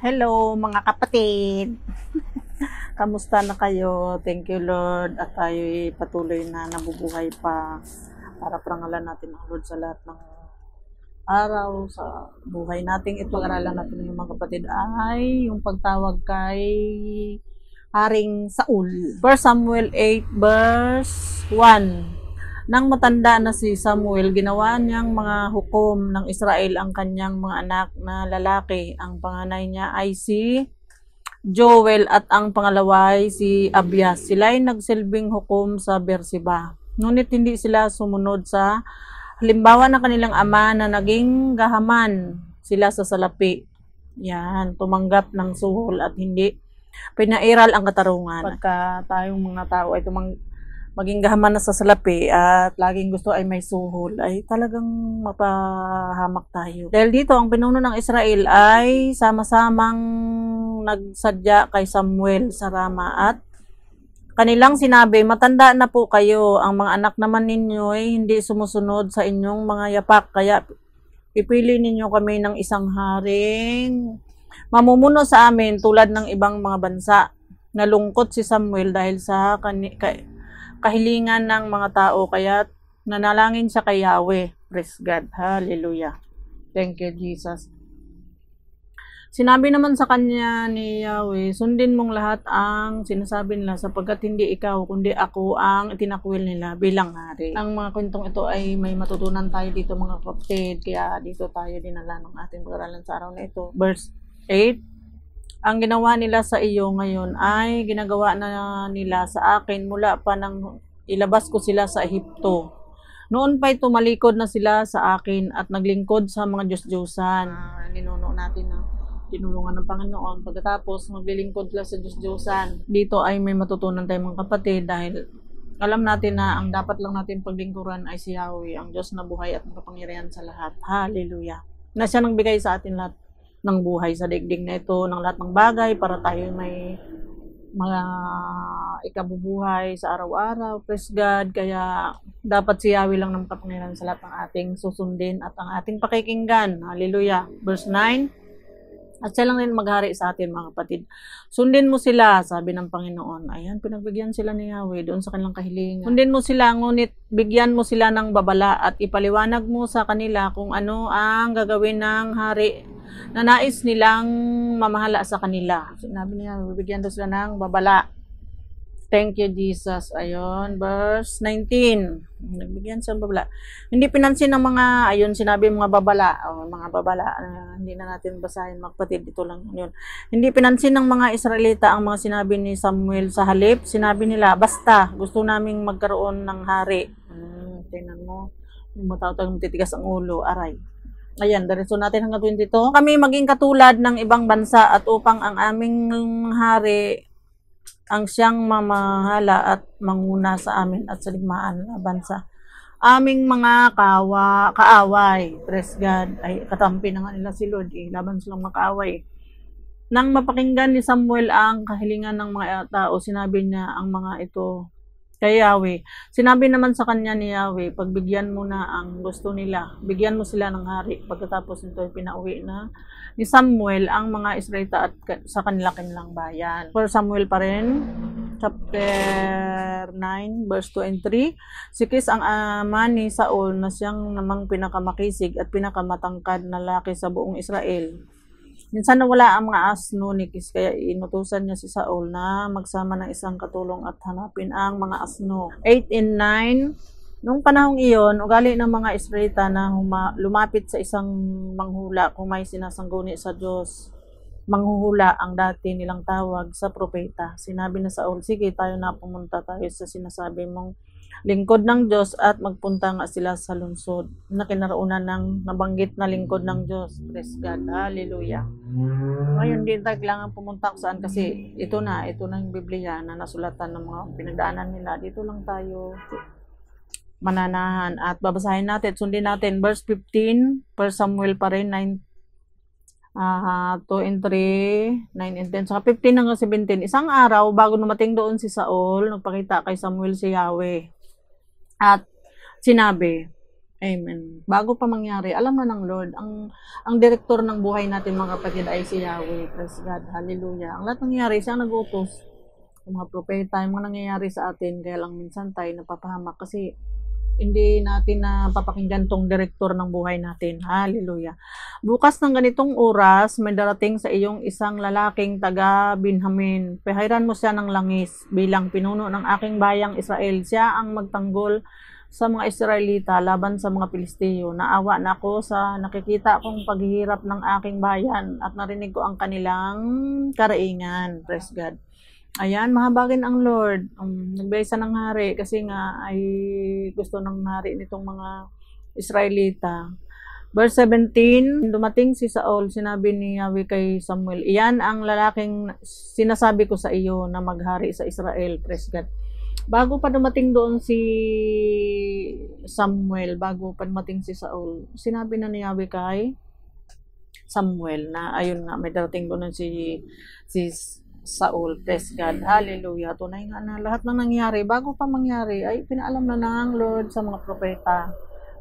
Hello mga kapatid! Kamusta na kayo? Thank you Lord at tayo'y patuloy na nabubuhay pa para parangalan natin ang Lord sa lahat ng araw sa buhay nating ito. Aralan natin yung mga kapatid ay yung pagtawag kay Haring Saul. 1 Samuel 8 verse 1. Nang matanda na si Samuel, ginawa niyang mga hukom ng Israel ang kanyang mga anak na lalaki. Ang panganay niya ay si Joel at ang pangalawa ay si Abias. Sila ay nagsilbing hukom sa Beersheba. Ngunit hindi sila sumunod sa halimbawa ng kanilang ama na naging gahaman sila sa salapi. Yan, tumanggap ng suhol at hindi pinairal ang katarungan. Pagka tayong mga tao ay maging gahaman na sa salapi at laging gusto ay may suhol, ay talagang mapahamak tayo. Dahil dito, ang pinuno ng Israel ay sama-samang nagsadya kay Samuel sa Rama at kanilang sinabi, matanda na po kayo, ang mga anak naman ninyo ay hindi sumusunod sa inyong mga yapak, kaya ipili ninyo kami ng isang haring mamumuno sa amin tulad ng ibang mga bansa. Nalungkot si Samuel dahil sa kahilingan ng mga tao, kaya nanalangin siya kay Yahweh. Praise God. Hallelujah. Thank you, Jesus. Sinabi naman sa kanya ni Yahweh, sundin mong lahat ang sinasabi nila sapagkat hindi ikaw kundi ako ang itinakwil nila bilang hari. Ang mga kwentong ito ay may matutunan tayo dito mga kapatid, kaya dito tayo dinala ng ating pag-aralan sa araw na ito. Verse 8. Ang ginawa nila sa iyo ngayon ay ginagawa na nila sa akin mula pa nang ilabas ko sila sa Ehipto. Noon pa'y tumalikod na sila sa akin at naglingkod sa mga Diyos-Diyosan. Ninuno natin na tinulungan ng Panginoon. Pagkatapos maglilingkod sila sa Diyos-Diyosan. Dito ay may matutunan tayo mga kapatid dahil alam natin na ang dapat lang natin paglingkuran ay si Yahweh, ang Diyos na buhay at makapangyarihan sa lahat. Hallelujah. Na siya nang bigay sa atin lahat ng buhay sa daigdig na ito, ng lahat ng bagay para tayo may mga ikabubuhay sa araw-araw. Praise God. Kaya dapat si Yahweh lang ng kapangyarihan sa lahat ng ating susundin at ang ating pakikinggan. Hallelujah. Verse 9. At siya lang rin maghari sa atin mga kapatid. Sundin mo sila, sabi ng Panginoon. Ayan, pinagbigyan sila ni Yahweh doon sa kanilang kahilingan. Sundin mo sila, ngunit bigyan mo sila ng babala at ipaliwanag mo sa kanila kung ano ang gagawin ng hari na nais nilang mamahala sa kanila. Sinabi niya, bibigyan daw sila ng babala. Thank you, Jesus. Ayun, verse 19. Nagbigyan siya ng babala. Hindi pinansin ng mga, ayun, sinabi mga babala. Mga babala. Hindi na natin basahin, mga kapatid. Ito lang yun. Hindi pinansin ng mga Israelita ang mga sinabi ni Samuel sa halip. Sinabi nila, basta, gusto naming magkaroon ng hari. Tingnan mo. Yung matawag titigas ang ulo. Aray. Ayan, diretso natin hanggang 22. Kami maging katulad ng ibang bansa at upang ang aming hari ang siyang mamahala at manguna sa amin at sa ligmaan na bansa. Aming mga kaaway, praise God, ay katampi na nga nila si Lord, laban silang makaaway. Nang mapakinggan ni Samuel ang kahilingan ng mga tao, sinabi niya ang mga ito kay Yahweh. Sinabi naman sa kanya ni Yahweh, pagbigyan mo na ang gusto nila, bigyan mo sila ng hari. Pagkatapos nito ay pinauwi na ni Samuel ang mga Israelita at sa kanilang bayan. 1 Samuel pa rin, chapter 9, verse 2 and 3. Si Kis ang ama ni Saul na siyang namang pinakamakisig at pinakamatangkad na laki sa buong Israel. Minsan nawala ang mga asno ni Kis, kaya inutusan niya si Saul na magsama ng isang katulong at hanapin ang mga asno. 8 and 9. Noong panahong iyon, ugali ng mga Israelita na lumapit sa isang manghula kung may sinasangguni sa Diyos. Manghuhula ang dati nilang tawag sa propeta. Sinabi na Saul, sige tayo na, pumunta tayo sa sinasabi mong lingkod ng Diyos at magpunta nga sila sa lungsod na kinaroonan ng nabanggit na lingkod ng Diyos. Praise God. Hallelujah. Ngayon din tayo kailangan pumunta saan kasi ito na yung Biblia na nasulatan ng mga pinagdaanan nila. Dito lang tayo mananahan at babasahin natin, sundin natin verse 15, 1 Samuel pa rin 9 2 and 3, 9 and 10, saka 15 hanggang 17. Isang araw bago dumating doon si Saul, nagpakita kay Samuel si Yahweh at sinabi, Amen. Bago pa mangyari, alam na ng Lord, ang direktor ng buhay natin mga kapatid ay si Yahweh. Praise God. Hallelujah. Ang lahat nangyayari, siya ang nag-utos. Yung mga propeta, yung mga nangyayari sa atin, kaya lang minsan tayo napapahamak kasi hindi natin napapakinggan tong direktor ng buhay natin. Hallelujah. Bukas ng ganitong oras, may darating sa iyong isang lalaking taga Benjamin. Pahiran mo siya ng langis bilang pinuno ng aking bayang Israel. Siya ang magtanggol sa mga Israelita laban sa mga Pilisteo. Naawa na ako sa nakikita kong paghihirap ng aking bayan at narinig ko ang kanilang karaingan. Praise God. Ayan, mahabagin ang Lord. Nagbaysa ng hari kasi nga ay gusto ng hari nitong mga Israelita. Verse 17, dumating si Saul, sinabi ni Yahweh kay Samuel, iyan ang lalaking sinasabi ko sa iyo na maghari sa Israel. Praise God. Bago pa dumating doon si Samuel, bago pa dumating si Saul, sinabi na ni Yahweh kay Samuel na ayun nga, may darating doon si Saul. Praise God. Hallelujah. Tunay nga na lahat ng nangyari, bago pa mangyari, ay pinaalam na ng Lord sa mga propeta.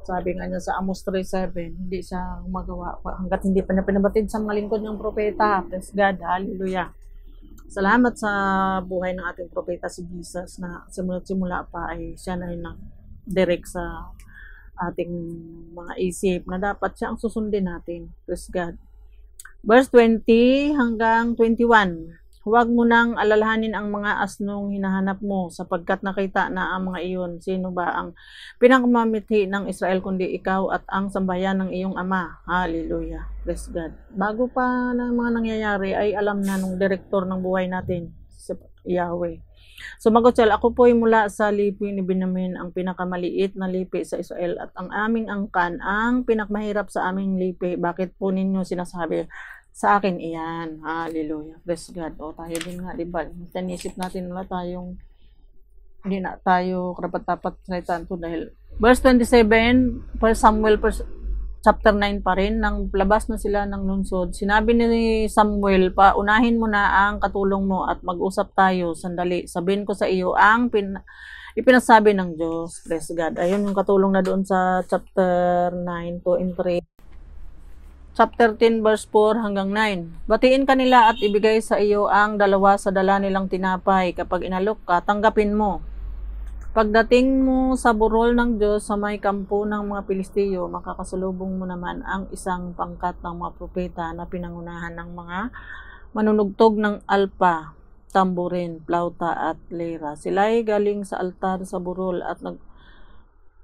Sabi nga niya sa Amos 3:7, hindi siya magawa hanggat hindi pa niya pinabatid sa mga lingkod niyang propeta. Praise God. Hallelujah. Salamat sa buhay ng ating propeta si Jesus na simula pa ay siya na yung direct sa ating mga isip na dapat siya ang susundin natin. Praise God. Verse 20 hanggang 21. Huwag mo nang alalahanin ang mga asnong hinahanap mo sapagkat nakita na ang mga iyon. Sino ba ang pinakamamithi ng Israel kundi ikaw at ang sambahayan ng iyong ama? Hallelujah. Praise God. Bago pa ng mga nangyayari ay alam na nung direktor ng buhay natin, si Yahweh. Sumagot siya, ako po'y mula sa lipi ni Benjamin, ang pinakamaliit na lipi sa Israel at ang aming angkan, ang pinakmahirap sa aming lipi. Bakit po ninyo sinasabi sa akin iyan? Hallelujah. Praise God. O tayo din nga, diba? Tanisip natin wala tayong, hindi na tayo karapat-dapat salitaan to dahil verse 27, 1 Samuel chapter 9 pa rin, nang labas na sila ng lungsod, sinabi ni Samuel, paunahin mo na ang katulong mo at mag-usap tayo sandali. Sabihin ko sa iyo ang ipinasabi ng Diyos. Praise God. Ayun yung katulong na doon sa chapter 9, 2 and 3. Chapter 10 verse 4 hanggang 9. Batiin kanila at ibigay sa iyo ang dalawa sa dala nilang tinapay. Kapag inalok ka, tanggapin mo. Pagdating mo sa burol ng Diyos sa may kampo ng mga Pilisteo, makakasalubong mo naman ang isang pangkat ng mga propeta na pinangunahan ng mga manunugtog ng alpa, tamburin, plauta at lira. Sila'y galing sa altar sa burol at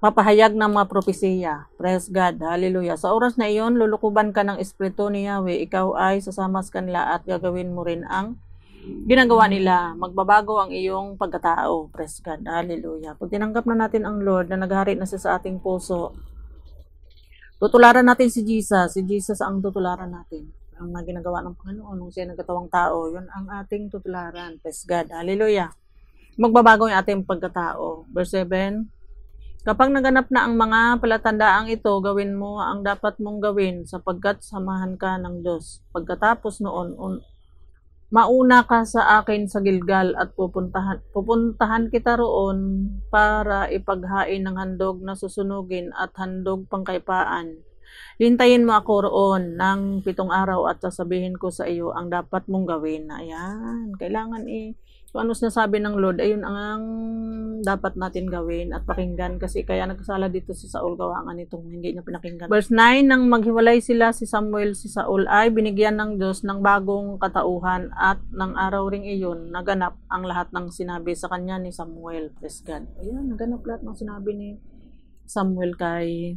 papahayag ng mga propesiya. Praise God. Hallelujah. Sa oras na iyon, lulukuban ka ng Espiritu ni Yahweh. Ikaw ay sasama sa kanila at gagawin mo rin ang ginagawa nila. Magbabago ang iyong pagkatao. Praise God. Hallelujah. Pag tinanggap na natin ang Lord na naghari na siya sa ating puso, tutularan natin si Jesus. Si Jesus ang tutularan natin. Ang ginagawa ng Panginoon nung siya nagkatawang tao, yun ang ating tutularan. Praise God. Hallelujah. Magbabago yung ating pagkatao. Verse 7, kapag naganap na ang mga palatandaang ito, gawin mo ang dapat mong gawin sapagkat samahan ka ng Diyos. Pagkatapos noon, mauna ka sa akin sa Gilgal at pupuntahan kita roon para ipaghain ng handog na susunugin at handog pangkaipaan. Hintayin mo ako roon ng 7 araw at sasabihin ko sa iyo ang dapat mong gawin. Ayan, kailangan kung ano sinasabi ng Lord, ayun ang dapat natin gawin at pakinggan kasi kaya nagkasala dito si Saul gawa nga nitong hindi niya pinakinggan. Verse 9, nang maghiwalay sila si Samuel, si Saul ay binigyan ng Diyos ng bagong katauhan at ng araw ring iyon naganap ang lahat ng sinabi sa kanya ni Samuel. Praise God. Ayun, naganap lahat ng sinabi ni Samuel kay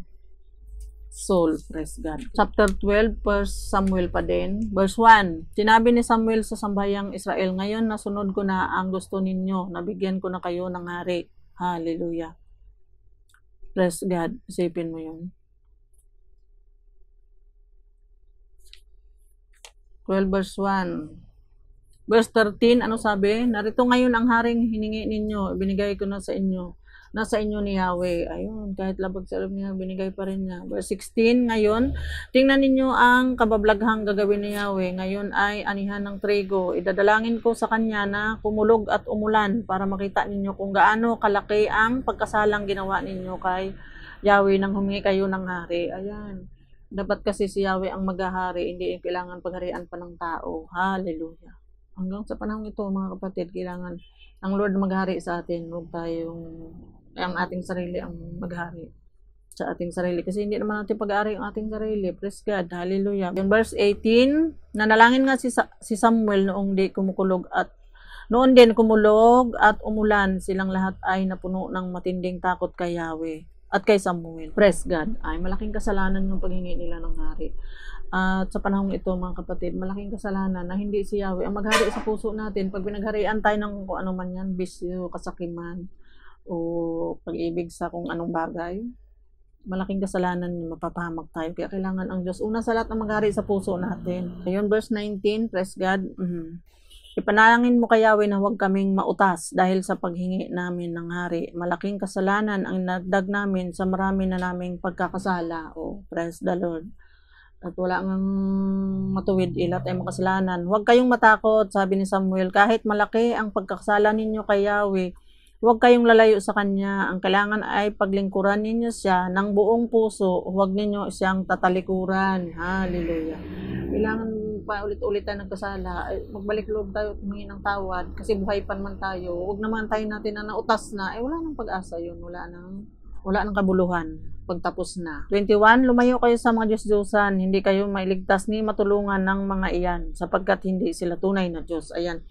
Saul. Praise God. Chapter 12, 1 Samuel pa din. Verse 1, sinabi ni Samuel sa sambayang Israel, ngayon nasunod ko na ang gusto ninyo, nabigyan ko na kayo ng hari. Hallelujah. Praise God. Isipin mo yun. 12 verse 1. Verse 13, ano sabi? Narito ngayon ang haring hiningi ninyo, binigay ko na sa inyo. Nasa inyo ni Yahweh. Ayun, kahit labag sa loob niya, binigay pa rin niya. Verse 16, ngayon, tingnan ninyo ang kabablaghang gagawin ni Yahweh. Ngayon ay anihan ng trigo. Idadalangin ko sa kanya na kumulog at umulan para makita ninyo kung gaano kalaki ang pagkasalang ginawa ninyo kay Yahweh nang humingi kayo ng hari. Ayan. Dapat kasi si Yahweh ang maghahari, hindi kailangan pagharian pa ng tao. Hallelujah. Hanggang sa panahon ito, mga kapatid, kailangan ang Lord maghari sa atin. Huwag tayong, ang ating sarili ang maghari sa ating sarili. Kasi hindi naman natin pag-aari ang ating sarili. Praise God. Hallelujah. In verse 18, nanalangin nga si Samuel noong di kumukulog at noon din kumulog at umulan, silang lahat ay napuno ng matinding takot kay Yahweh at kay Samuel. Praise God. Ay malaking kasalanan yung paghingi nila ng hari. At sa panahong ito, mga kapatid, malaking kasalanan na hindi si Yahweh ang maghari sa puso natin. Pag pinagharian tayo ng kung ano man yan, bisyo, kasakiman, o pag-ibig sa kung anong bagay, malaking kasalanan yung mapapahamak tayo. Kaya kailangan ang Diyos una sa lahat ang maghari sa puso natin. Ayun, verse 19, praise God. Ipanalangin mo kay Yahweh na huwag kaming mautas dahil sa paghingi namin ng hari. Malaking kasalanan ang nagdag namin sa marami na naming pagkakasala. Oh, praise the Lord. At wala ngang matuwid, ilat ay makasalanan. Huwag kayong matakot, sabi ni Samuel, kahit malaki ang pagkakasala ninyo kay Yahweh. Huwag kayong lalayo sa Kanya. Ang kailangan ay paglingkuran ninyo siya ng buong puso. Huwag ninyo siyang tatalikuran. Hallelujah. Kailangan pa ulit-ulit tayo nagkasala. Magbalik loob tayo, humingi ng tawad. Kasi buhay pa naman tayo. Huwag naman tayo natin na nautas na. Wala nang pag-asa yun. Wala nang kabuluhan. Pagtapos na. 21, lumayo kayo sa mga Diyos-Diyosan. Hindi kayo mailigtas ni matulungan ng mga iyan. Sapagkat hindi sila tunay na Diyos. Ayan.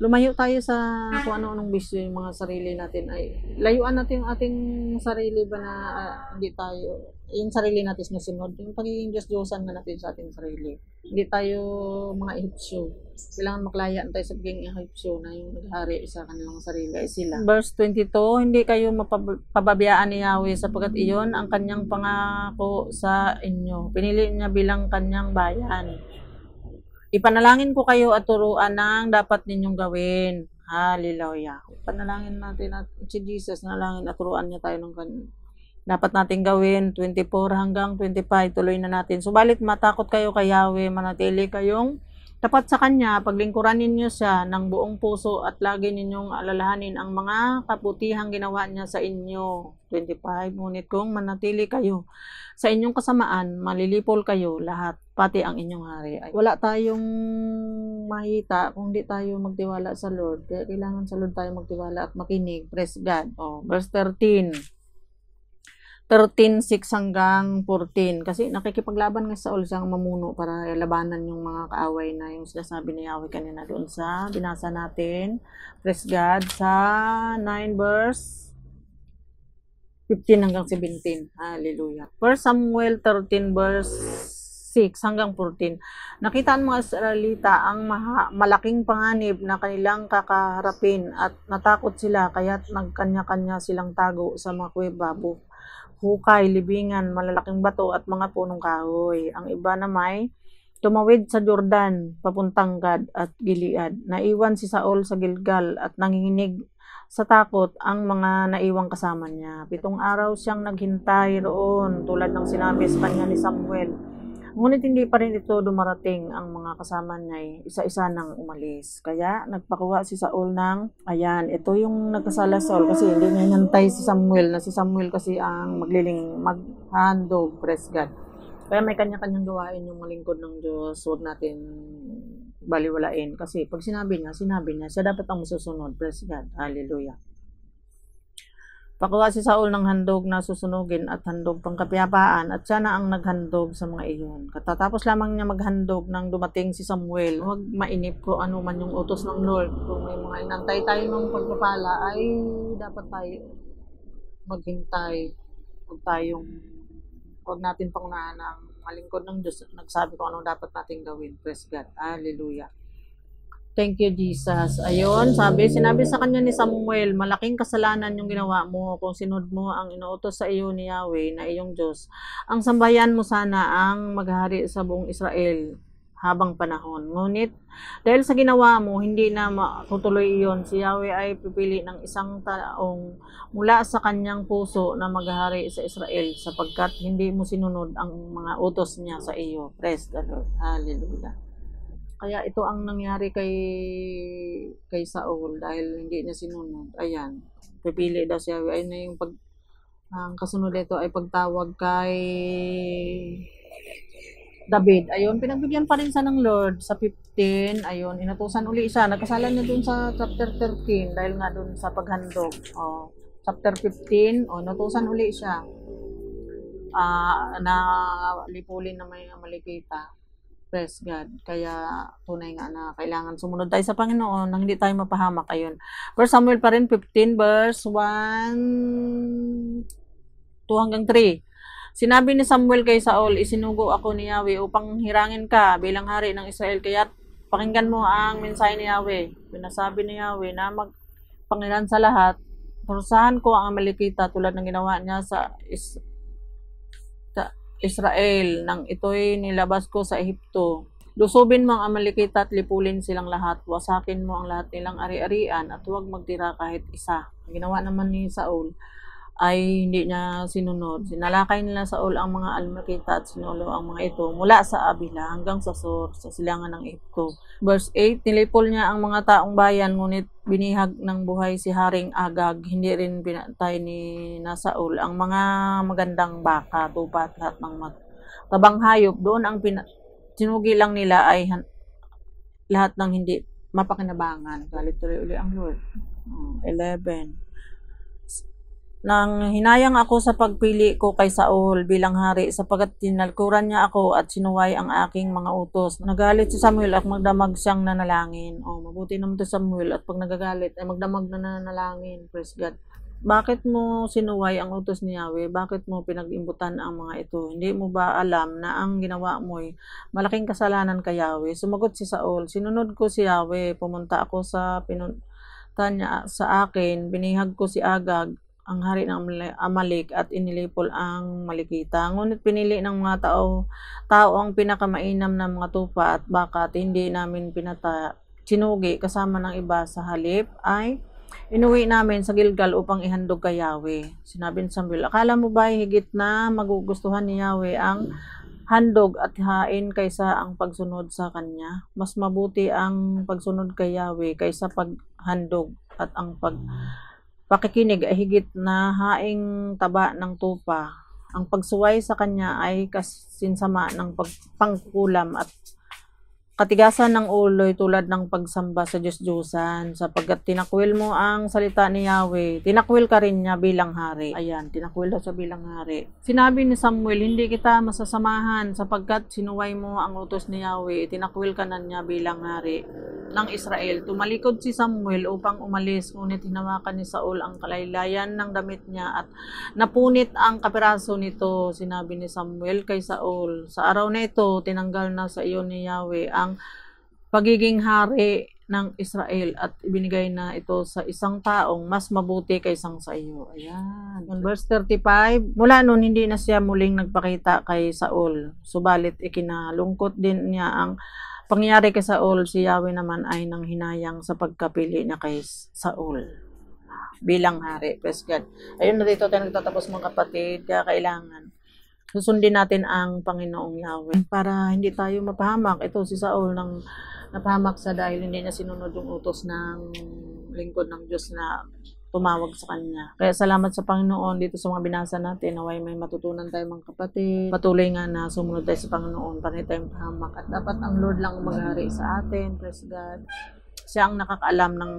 Lumayo tayo sa kung ano-anong bisyo yung mga sarili natin ay layuan natin yung ating sarili ba na hindi tayo yung sarili natin sinusunod yung pagiging Diyos-Diyosan na natin sa ating sarili, hindi tayo mga ihipsyo. Kailangan maklaya tayo sa pagiging ihipsyo na yung naghari sa kanilang sarili ay sila. Verse 22, hindi kayo mapababayaan ni Yahweh sapagkat iyon ang kanyang pangako sa inyo, pinili niya bilang kanyang bayan. Ipanalangin ko kayo at turuan ng dapat ninyong gawin. Hallelujah. Panalangin natin at si Jesus, nalangin at turuan niya tayo ng dapat natin gawin. 24 hanggang 25, tuloy na natin. Subalit matakot kayo kay Yahweh, manatili kayong tapat sa Kanya, paglingkuran ninyo siya ng buong puso at lagi ninyong alalahanin ang mga kabutihang ginawa niya sa inyo. 25, ngunit kung manatili kayo sa inyong kasamaan, malilipol kayo lahat, pati ang inyong hari. Wala tayong mahita kung di tayo magtiwala sa Lord. Kaya kailangan sa Lord tayo magtiwala at makinig. Praise God. Verse 13. 13:6 hanggang 14. Kasi nakikipaglaban nga sa Saul siyang mamuno para labanan yung mga kaaway na yung sinasabi ni Yahweh kanina doon sa binasa natin. Praise God. Sa 9 verse 15 hanggang 17. Hallelujah. 1 Samuel 13 verse 6 hanggang 14. Nakita ang mga Israelita ang malaking panganib na kanilang kakaharapin at natakot sila kaya't nagkanya-kanya silang tago sa mga kuweba, hukay, libingan, malalaking bato at mga punong kahoy. Ang iba naman tumawid sa Jordan, papuntang Gad at Gilead. Naiwan si Saul sa Gilgal at nanginginig sa takot ang mga naiwang kasama niya. 7 araw siyang naghintay roon tulad ng sinabi sa kanya ni Samuel. Ngunit hindi pa rin ito dumarating ang mga kasama niya, isa-isa nang umalis. Kaya nagpakuha si Saul ng, ayan, ito yung nagkasala Saul kasi hindi niya nantay si Samuel, na si Samuel kasi ang maghandog, praise God. Kaya may kanya-kanyang gawain yung malingkod ng Diyos. Huwag natin baliwalain kasi pag sinabi niya, siya dapat ang masusunod, praise God, hallelujah. Pakuha si Saul ng handog na susunugin at handog pangkapayapaan at siya na ang naghandog sa mga iyon. Katatapos lamang niya maghandog nang dumating si Samuel. Huwag mainip ko ano man yung utos ng Lord. Kung may mga inantay tayo ng pagpapala ay dapat tayo maghintay. Huwag natin pangunahan ang malingkod ng Diyos. Nagsabi ko anong dapat natin gawin. Praise God. Hallelujah. Thank you, Jesus. Ayun, sinabi sa kanya ni Samuel, malaking kasalanan yung ginawa mo kung sinunod mo ang inuutos sa iyo ni Yahweh na iyong Diyos. Ang sambayan mo sana ang maghari sa buong Israel habang panahon. Ngunit, dahil sa ginawa mo, hindi na matutuloy iyon. Si Yahweh ay pipili ng isang taong mula sa kanyang puso na maghari sa Israel sapagkat hindi mo sinunod ang mga utos niya sa iyo. Praise the Lord. Hallelujah. Kaya ito ang nangyari kay Saul dahil hindi niya sinunod. Ayan, pipili daw siya. Ayun na yung Ang kasunod dito ay pagtawag kay David. Ayun, pinagbigyan pa rin siya ng Lord sa 15. Ayun, inutusan uli siya. Nagkasala niya dun sa chapter 13 dahil nga dun sa paghandog. Chapter 15, inutusan uli siya. Na lipulin na may Amalekita. Praise God. Kaya tunay nga na kailangan sumunod tayo sa Panginoon nang hindi tayo mapahamak. Ayun. 1 Samuel pa rin, 15 verse 1 2 hanggang 3. Sinabi ni Samuel kay Saul, isinugo ako ni Yahweh upang hirangin ka bilang hari ng Israel. Kaya pakinggan mo ang mensahe ni Yahweh. Pinasabi ni Yahweh na magpangilan sa lahat. Purusahan ko ang Amalekita tulad ng ginawa niya sa Israel nang ito'y nilabas ko sa Ehipto. Lusubin mo ang Amalekita at lipulin silang lahat. Wasakin mo ang lahat nilang ari-arian at huwag magtira kahit isa. Ang ginawa naman ni Saul ay hindi niya sinunod. Sinalakay nila Saul ang mga Amalekita at sinulo ang mga ito mula sa Abila hanggang sa Sur, sa silangan ng Ehipto. Verse 8, nilipol niya ang mga taong bayan, ngunit binihag ng buhay si Haring Agag. Hindi rin pinatay ni Saul ang mga magandang baka, tupa at lahat ng tabang hayop. Doon ang sinugi lang nila ay lahat ng hindi mapakinabangan. Galit tuloy ang Lord. 11. Nang hinayang ako sa pagpili ko kay Saul bilang hari sapagkat tinalkuran niya ako at sinuway ang aking mga utos. Nagalit si Samuel at magdamag siyang nanalangin. Mabuti naman to Samuel at pag nagagalit ay magdamag na nanalangin. Praise God. Bakit mo sinuway ang utos ni Yahweh? Bakit mo pinag-imbutan ang mga ito? Hindi mo ba alam na ang ginawa mo'y malaking kasalanan kay Yahweh? Sumagot si Saul, sinunod ko si Yahweh. Pumunta ako sa pinunta niya sa akin. Binihag ko si Agag, ang hari ng Amalek, at inilipol ang Malekita. Ngunit pinili ng mga tao ang pinakamainam na mga tupa at baka at hindi namin sinugi kasama ng iba. Sa halip ay inuwi namin sa Gilgal upang ihandog kay Yahweh. Sinabi ni Samuel, akala mo ba higit na magugustuhan ni Yahweh ang handog at hain kaysa ang pagsunod sa kanya? Mas mabuti ang pagsunod kay Yahweh kaysa paghandog, at ang pakikinig ay higit na haing taba ng tupa. Ang pagsuway sa kanya ay kasinsama ng pangkukulam at katigasan ng ulo'y tulad ng pagsamba sa Diyos-Diyosan, sapagkat tinakwil mo ang salita ni Yahweh, tinakwil ka rin niya bilang hari. Ayan, tinakwil daw siya bilang hari. Sinabi ni Samuel, hindi kita masasamahan sapagkat sinuway mo ang utos ni Yahweh, tinakwil ka na niya bilang hari ng Israel. Tumalikod si Samuel upang umalis, ngunit hinawakan ni Saul ang kalaylayan ng damit niya at napunit ang kapiraso nito. Sinabi ni Samuel kay Saul, sa araw na ito, tinanggal na sa iyo ni Yahweh ang pagiging hari ng Israel at ibinigay na ito sa isang taong mas mabuti kaysang sa iyo. Ayan. On verse 35, mula noon hindi na siya muling nagpakita kay Saul. Subalit ikinalungkot din niya ang pangyayari kay Saul. Si Yahweh naman ay nang hinayang sa pagkapili niya kay Saul bilang hari. Praise God. Ayun na dito tayo nagtatapos mga kapatid. Kaya kailangan susundin natin ang Panginoong Yahweh para hindi tayo mapahamak. Ito si Saul nang napahamak sa dahil hindi niya sinunod yung utos ng lingkod ng Diyos na tumawag sa kanya. Kaya salamat sa Panginoon dito sa mga binasa natin. Naway may matutunan tayo mga kapatid. Patuloy nga na sumunod tayo sa Panginoon para hindi tayo mapahamak. At dapat ang Lord lang maghari sa atin. Praise God. Siya ang nakakaalam ng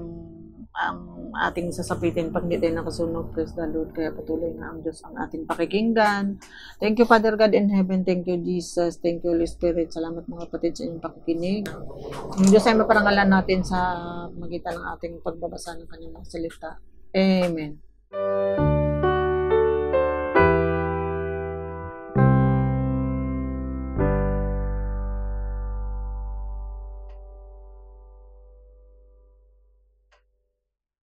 ang ating sasapitin pag hindi tayo nakasunod. Praise the Lord. Kaya patuloy nga ang Diyos ang ating pakikinggan. Thank you Father God in heaven. Thank you Jesus. Thank you Holy Spirit. Salamat mga kapatid sa inyong pakikinig. Ang Diyos ay maparangalan natin sa magitan ng ating pagbabasa ng kanyang salita. Amen.